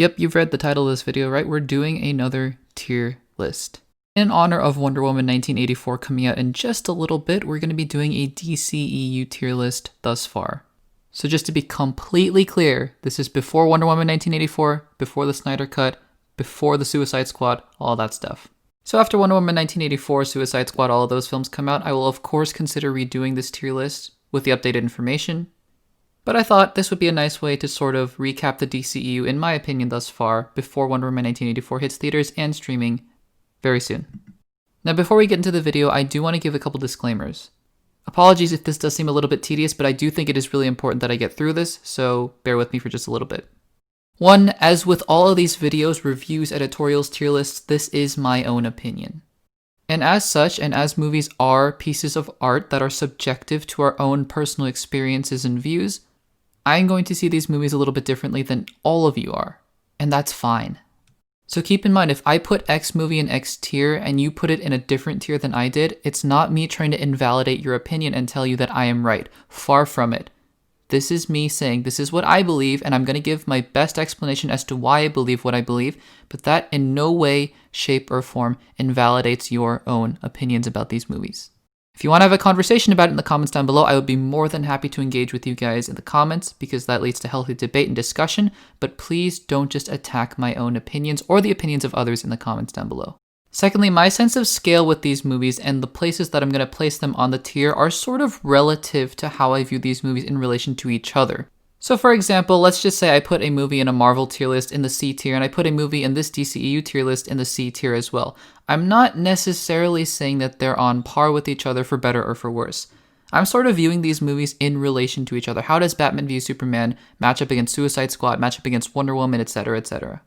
Yep, you've read the title of this video, right? We're doing another tier list. In honor of Wonder Woman 1984 coming out in just a little bit, we're going to be doing a DCEU tier list thus far. So just to be completely clear, this is before Wonder Woman 1984, before the Snyder Cut, before the Suicide Squad, all that stuff. So after Wonder Woman 1984, Suicide Squad, all of those films come out, I will of course consider redoing this tier list with the updated information. But I thought this would be a nice way to sort of recap the DCEU, in my opinion thus far, before Wonder Woman 1984 hits theaters and streaming very soon. Now before we get into the video, I do want to give a couple disclaimers. Apologies if this does seem a little bit tedious, but I do think it is really important that I get through this, so bear with me for just a little bit. One, as with all of these videos, reviews, editorials, tier lists, this is my own opinion. And as such, and as movies are pieces of art that are subjective to our own personal experiences and views, I'm going to see these movies a little bit differently than all of you are, and that's fine. So keep in mind, if I put X movie in X tier and you put it in a different tier than I did, it's not me trying to invalidate your opinion and tell you that I am right. Far from it. This is me saying this is what I believe, and I'm going to give my best explanation as to why I believe what I believe, but that in no way, shape, or form invalidates your own opinions about these movies. If you want to have a conversation about it in the comments down below, I would be more than happy to engage with you guys in the comments because that leads to healthy debate and discussion, but please don't just attack my own opinions or the opinions of others in the comments down below. Secondly, my sense of scale with these movies and the places that I'm going to place them on the tier are sort of relative to how I view these movies in relation to each other. So for example, let's just say I put a movie in a Marvel tier list in the C tier, and I put a movie in this DCEU tier list in the C tier as well. I'm not necessarily saying that they're on par with each other for better or for worse. I'm sort of viewing these movies in relation to each other. How does Batman v Superman match up against Suicide Squad, match up against Wonder Woman, etc., etc.?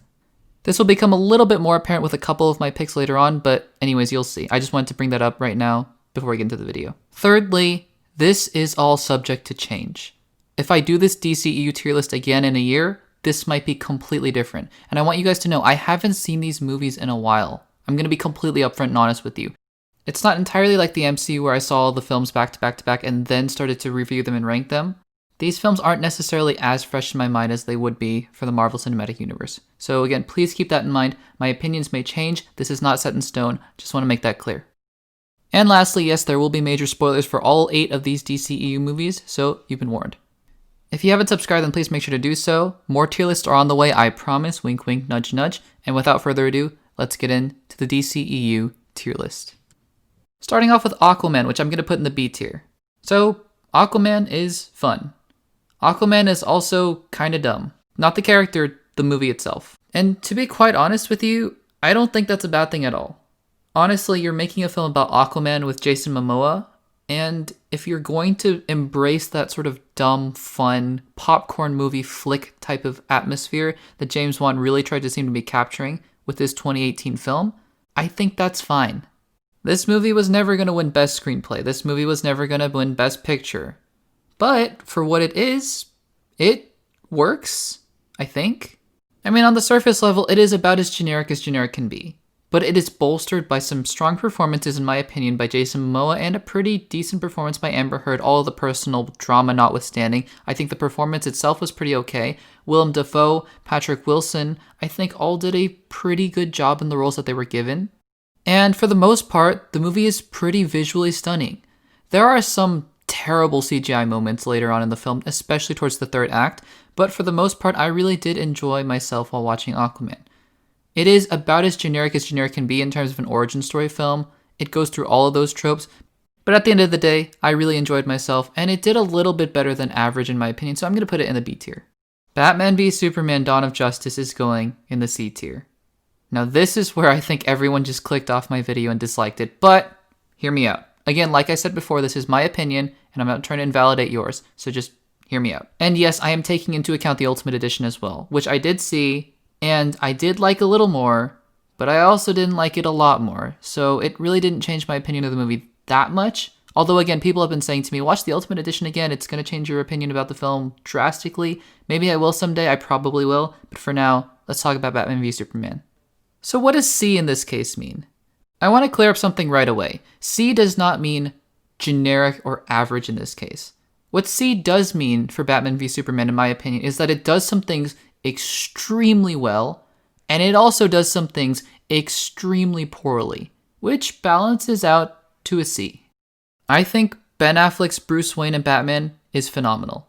This will become a little bit more apparent with a couple of my picks later on, but anyways, you'll see. I just wanted to bring that up right now before we get into the video. Thirdly, this is all subject to change. If I do this DCEU tier list again in a year, this might be completely different. And I want you guys to know, I haven't seen these movies in a while. I'm going to be completely upfront and honest with you. It's not entirely like the MCU where I saw all the films back to back to back and then started to review them and rank them. These films aren't necessarily as fresh in my mind as they would be for the Marvel Cinematic Universe. So again, please keep that in mind. My opinions may change. This is not set in stone. Just want to make that clear. And lastly, yes, there will be major spoilers for all 8 of these DCEU movies, so you've been warned. If you haven't subscribed, then please make sure to do so. More tier lists are on the way, I promise. Wink, wink, nudge, nudge. And without further ado, let's get into the DCEU tier list. Starting off with Aquaman, which I'm going to put in the B tier. So, Aquaman is fun. Aquaman is also kinda dumb. Not the character, the movie itself. And to be quite honest with you, I don't think that's a bad thing at all. Honestly, you're making a film about Aquaman with Jason Momoa, and if you're going to embrace that sort of dumb, fun, popcorn movie flick type of atmosphere that James Wan really tried to seem to be capturing with his 2018 film, I think that's fine. This movie was never going to win Best Screenplay. This movie was never going to win Best Picture. But for what it is, it works, I think. I mean, on the surface level, it is about as generic can be. But it is bolstered by some strong performances, in my opinion, by Jason Momoa and a pretty decent performance by Amber Heard, all of the personal drama notwithstanding. I think the performance itself was pretty okay. Willem Dafoe, Patrick Wilson, I think all did a pretty good job in the roles that they were given. And for the most part, the movie is pretty visually stunning. There are some terrible CGI moments later on in the film, especially towards the third act, but for the most part, I really did enjoy myself while watching Aquaman. It is about as generic can be in terms of an origin story film. It goes through all of those tropes, but at the end of the day, I really enjoyed myself, and it did a little bit better than average in my opinion, so I'm going to put it in the B tier. Batman v Superman Dawn of Justice is going in the C tier. Now this is where I think everyone just clicked off my video and disliked it, but hear me out. Again, like I said before, this is my opinion, and I'm not trying to invalidate yours, so just hear me out. And yes, I am taking into account the Ultimate Edition as well, which I did see, and I did like a little more, but I also didn't like it a lot more, so it really didn't change my opinion of the movie that much. Although again, people have been saying to me, watch the Ultimate Edition again, it's going to change your opinion about the film drastically. Maybe I will someday, I probably will, but for now, let's talk about Batman v Superman. So what does C in this case mean? I want to clear up something right away. C does not mean generic or average in this case. What C does mean for Batman v Superman, in my opinion, is that it does some things extremely well, and it also does some things extremely poorly, which balances out to a C. I think Ben Affleck's Bruce Wayne and Batman is phenomenal.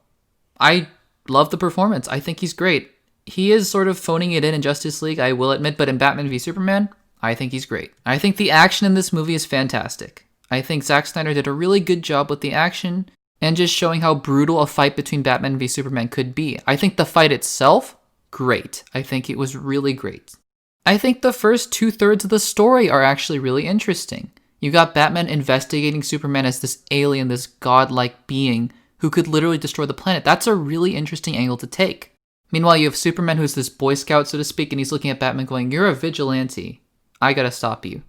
I love the performance. I think he's great. He is sort of phoning it in Justice League, I will admit, but in Batman v Superman, I think he's great. I think the action in this movie is fantastic. I think Zack Snyder did a really good job with the action and just showing how brutal a fight between Batman v Superman could be. I think the fight itself, great. I think it was really great. I think the first 2/3 of the story are actually really interesting. You got Batman investigating Superman as this alien, this godlike being who could literally destroy the planet. That's a really interesting angle to take. Meanwhile, you have Superman who's this Boy Scout, so to speak, and he's looking at Batman going, "You're a vigilante. I gotta stop you."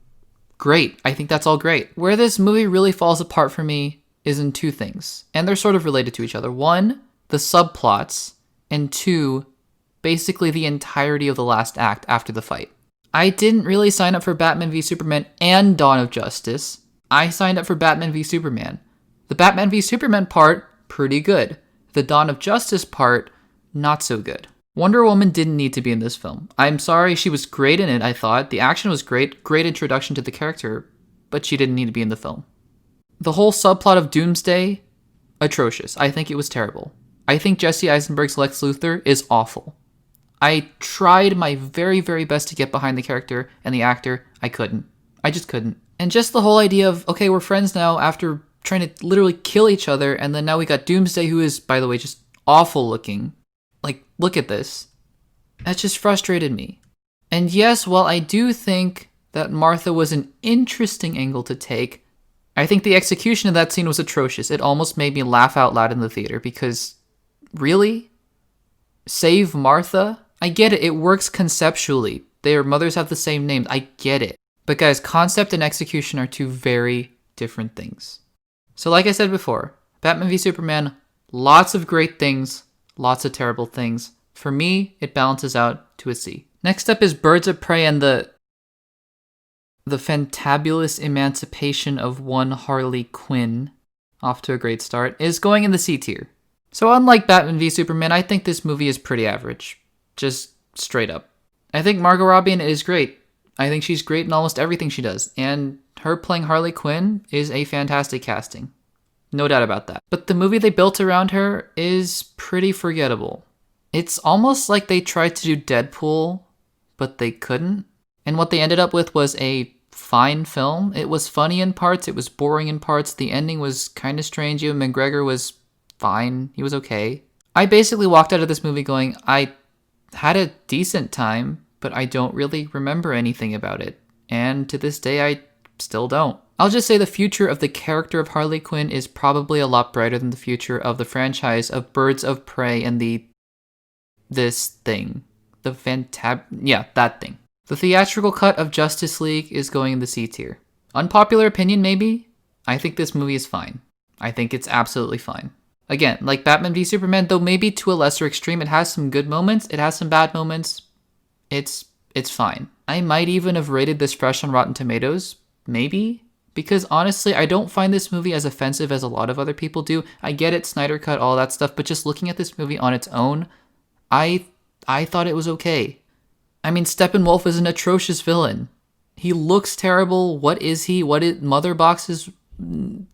Great. I think that's all great. Where this movie really falls apart for me is in two things, and they're sort of related to each other. One, the subplots, and two, basically the entirety of the last act after the fight. I didn't really sign up for Batman v Superman and Dawn of Justice. I signed up for Batman v Superman. The Batman v Superman part, pretty good. The Dawn of Justice part, not so good. Wonder Woman didn't need to be in this film. I'm sorry, she was great in it, I thought. The action was great introduction to the character, but she didn't need to be in the film. The whole subplot of Doomsday, atrocious. I think it was terrible. I think Jesse Eisenberg's Lex Luthor is awful. I tried my very, very best to get behind the character and the actor. I couldn't. I just couldn't. And just the whole idea of, okay, we're friends now after trying to literally kill each other, and then now we got Doomsday, who is, by the way, just awful looking. Like, look at this. That just frustrated me. And yes, while I do think that Martha was an interesting angle to take, I think the execution of that scene was atrocious. It almost made me laugh out loud in the theater because, really? Save Martha? I get it. It works conceptually. Their mothers have the same name. I get it. But guys, concept and execution are two very different things. So like I said before, Batman v Superman, lots of great things, lots of terrible things. For me, it balances out to a C. Next up is Birds of Prey and the Fantabulous Emancipation of one Harley Quinn, off to a great start, is going in the C tier. So unlike Batman v Superman, I think this movie is pretty average. Just straight up. I think Margot Robbie in it is great. I think she's great in almost everything she does. And her playing Harley Quinn is a fantastic casting. No doubt about that. But the movie they built around her is pretty forgettable. It's almost like they tried to do Deadpool, but they couldn't. And what they ended up with was a fine film. It was funny in parts, it was boring in parts, the ending was kind of strange. Ewan McGregor was fine, he was okay. I basically walked out of this movie going, I had a decent time, but I don't really remember anything about it. And to this day, I still don't. I'll just say the future of the character of Harley Quinn is probably a lot brighter than the future of the franchise of Birds of Prey and this thing. That thing. The theatrical cut of Justice League is going in the C tier. Unpopular opinion, maybe? I think this movie is fine. I think it's absolutely fine. Again, like Batman v Superman, though maybe to a lesser extreme, it has some good moments, it has some bad moments. It's fine. I might even have rated this fresh on Rotten Tomatoes, maybe? Because honestly, I don't find this movie as offensive as a lot of other people do. I get it, Snyder Cut, all that stuff, but just looking at this movie on its own, I thought it was okay. I mean, Steppenwolf is an atrocious villain. He looks terrible. What is he? Mother Box is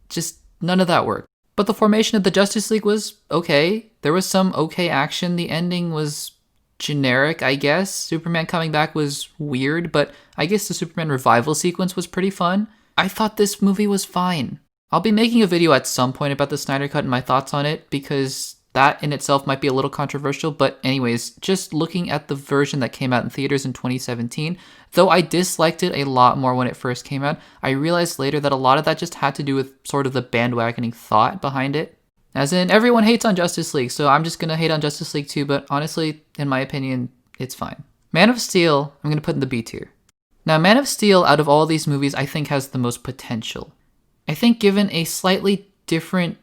just none of that worked. But the formation of the Justice League was okay. There was some okay action. The ending was generic, I guess. Superman coming back was weird, but I guess the Superman revival sequence was pretty fun. I thought this movie was fine. I'll be making a video at some point about the Snyder Cut and my thoughts on it, because that in itself might be a little controversial, but anyways, just looking at the version that came out in theaters in 2017, though I disliked it a lot more when it first came out, I realized later that a lot of that just had to do with sort of the bandwagoning thought behind it. As in, everyone hates on Justice League, so I'm just gonna hate on Justice League too, but honestly, in my opinion, it's fine. Man of Steel, I'm gonna put in the B tier. Now, Man of Steel, out of all these movies, I think has the most potential. I think given a slightly different,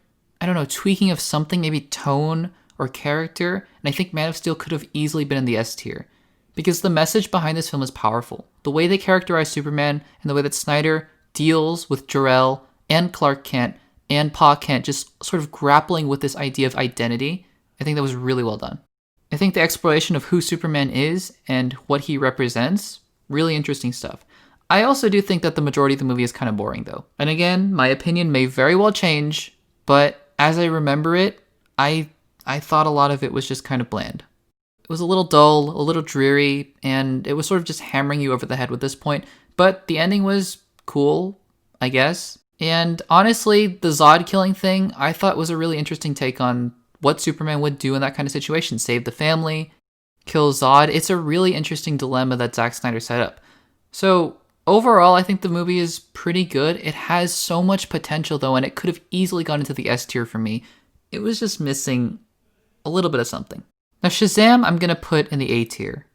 tweaking of something, maybe tone or character, and I think Man of Steel could have easily been in the S tier. Because the message behind this film is powerful. The way they characterize Superman, and the way that Snyder deals with Jor-El and Clark Kent and Pa Kent just sort of grappling with this idea of identity, I think that was really well done. I think the exploration of who Superman is and what he represents, really interesting stuff. I also do think that the majority of the movie is kind of boring though. And again, my opinion may very well change, but as I remember it, I thought a lot of it was just kind of bland. It was a little dull, a little dreary, and it was sort of just hammering you over the head with this point, but the ending was cool, I guess. And honestly, the Zod killing thing, I thought was a really interesting take on what Superman would do in that kind of situation. Save the family, kill Zod. It's a really interesting dilemma that Zack Snyder set up. So overall, I think the movie is pretty good. It has so much potential though, and it could have easily gone into the S tier for me. It was just missing a little bit of something. Now Shazam, I'm going to put in the A tier.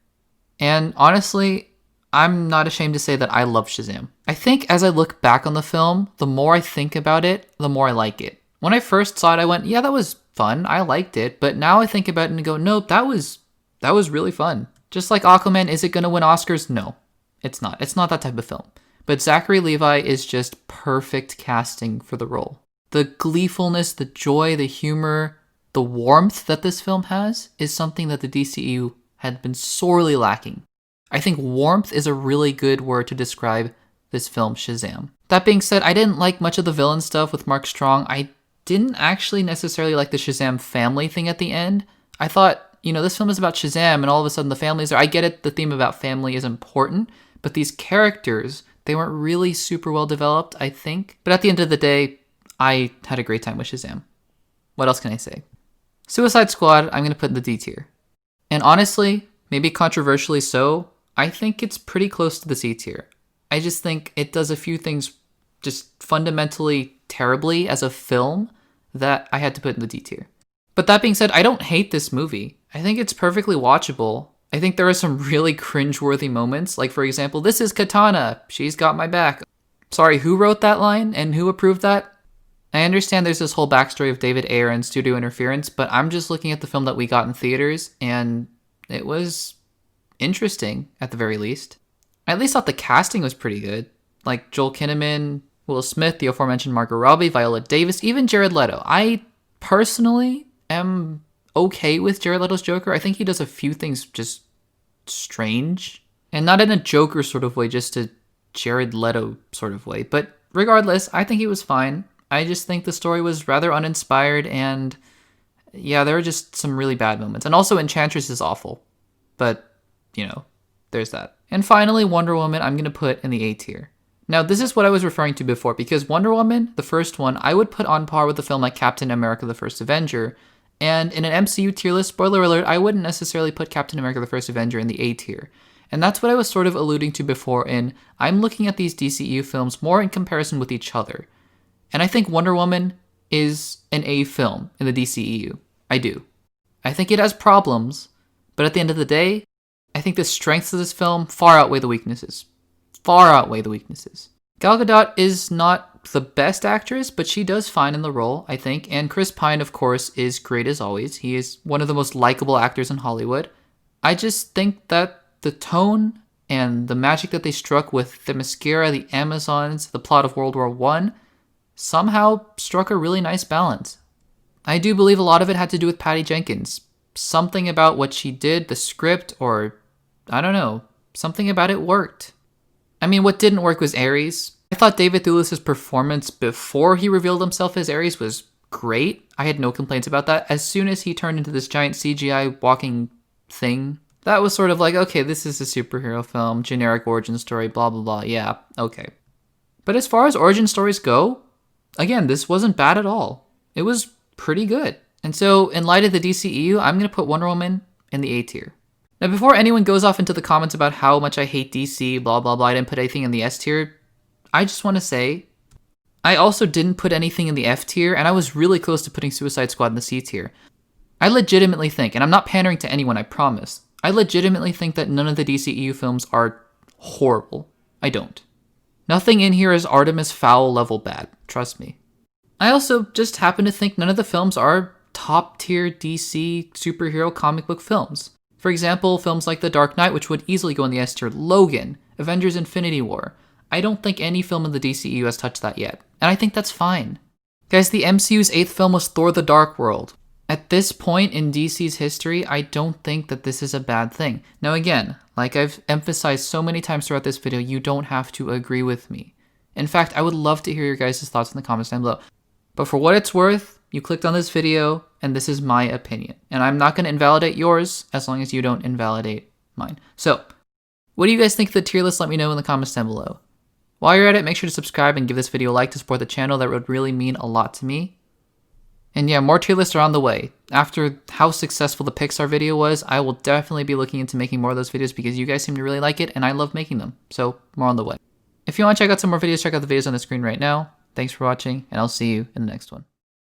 And honestly, I'm not ashamed to say that I love Shazam. I think as I look back on the film, the more I think about it, the more I like it. When I first saw it, I went, yeah, that was fun. I liked it. But now I think about it and go, no, that was really fun. Just like Aquaman, is it going to win Oscars? No, it's not. It's not that type of film. But Zachary Levi is just perfect casting for the role. The gleefulness, the joy, the humor, the warmth that this film has is something that the DCEU had been sorely lacking. I think warmth is a really good word to describe this film, Shazam. That being said, I didn't like much of the villain stuff with Mark Strong. I didn't actually necessarily like the Shazam family thing at the end. I thought, this film is about Shazam and all of a sudden the families are... I get it, the theme about family is important, but these characters, they weren't really super well developed, I think. But at the end of the day, I had a great time with Shazam. What else can I say? Suicide Squad, I'm going to put in the D tier. And honestly, maybe controversially so, I think it's pretty close to the C tier. I just think it does a few things just fundamentally terribly as a film that I had to put in the D tier. But that being said, I don't hate this movie. I think it's perfectly watchable. I think there are some really cringeworthy moments. Like, for example, this is Katana. She's got my back. Sorry, who wrote that line and who approved that? I understand there's this whole backstory of David Ayer and studio interference, but I'm just looking at the film that we got in theaters, and it was interesting, at the very least. I at least thought the casting was pretty good. Like Joel Kinnaman, Will Smith, the aforementioned Margot Robbie, Viola Davis, even Jared Leto. I personally am okay with Jared Leto's Joker. I think he does a few things just strange. And not in a Joker sort of way, just a Jared Leto sort of way. But regardless, I think he was fine. I just think the story was rather uninspired, and yeah, there were just some really bad moments. And also Enchantress is awful. But, there's that. And finally, Wonder Woman, I'm going to put in the A tier. Now, this is what I was referring to before, because Wonder Woman, the first one, I would put on par with a film like Captain America the First Avenger. And in an MCU tier list, spoiler alert, I wouldn't necessarily put Captain America the First Avenger in the A tier. And that's what I was sort of alluding to before in, I'm looking at these DCEU films more in comparison with each other. And I think Wonder Woman is an A film in the DCEU. I do. I think it has problems, but at the end of the day, I think the strengths of this film far outweigh the weaknesses. Far outweigh the weaknesses. Gal Gadot is not the best actress, but she does fine in the role, I think. And Chris Pine, of course, is great as always. He is one of the most likable actors in Hollywood. I just think that the tone and the magic that they struck with the mascara, the Amazons, the plot of World War I, somehow struck a really nice balance. I do believe a lot of it had to do with Patty Jenkins. Something about what she did, the script, or I don't know, something about it worked. I mean, what didn't work was Ares. I thought David Thewlis's performance before he revealed himself as Ares was great. I had no complaints about that. As soon as he turned into this giant CGI walking thing, that was sort of like, okay, this is a superhero film, generic origin story, blah, blah, blah. Yeah, okay. But as far as origin stories go, again, this wasn't bad at all. It was pretty good. And so, in light of the DCEU, I'm going to put Wonder Woman in the A tier. Now, before anyone goes off into the comments about how much I hate DC, blah, blah, blah, I didn't put anything in the S tier, I just want to say, I also didn't put anything in the F tier, and I was really close to putting Suicide Squad in the C tier. I legitimately think, and I'm not pandering to anyone, I promise, I legitimately think that none of the DCEU films are horrible. I don't. Nothing in here is Artemis Fowl level bad, trust me. I also just happen to think none of the films are top tier DC superhero comic book films. For example, films like The Dark Knight, which would easily go in the S tier, Logan, Avengers Infinity War. I don't think any film in the DCEU has touched that yet, and I think that's fine. Guys, the MCU's 8th film was Thor the Dark World. At this point in DC's history, I don't think that this is a bad thing. Now again, like I've emphasized so many times throughout this video, you don't have to agree with me. In fact, I would love to hear your guys' thoughts in the comments down below. But for what it's worth, you clicked on this video, and this is my opinion. And I'm not going to invalidate yours as long as you don't invalidate mine. So, what do you guys think of the tier list? Let me know in the comments down below. While you're at it, make sure to subscribe and give this video a like to support the channel. That would really mean a lot to me. And yeah, more tier lists are on the way. After how successful the Pixar video was, I will definitely be looking into making more of those videos because you guys seem to really like it and I love making them. So more on the way. If you want to check out some more videos, check out the videos on the screen right now. Thanks for watching and I'll see you in the next one.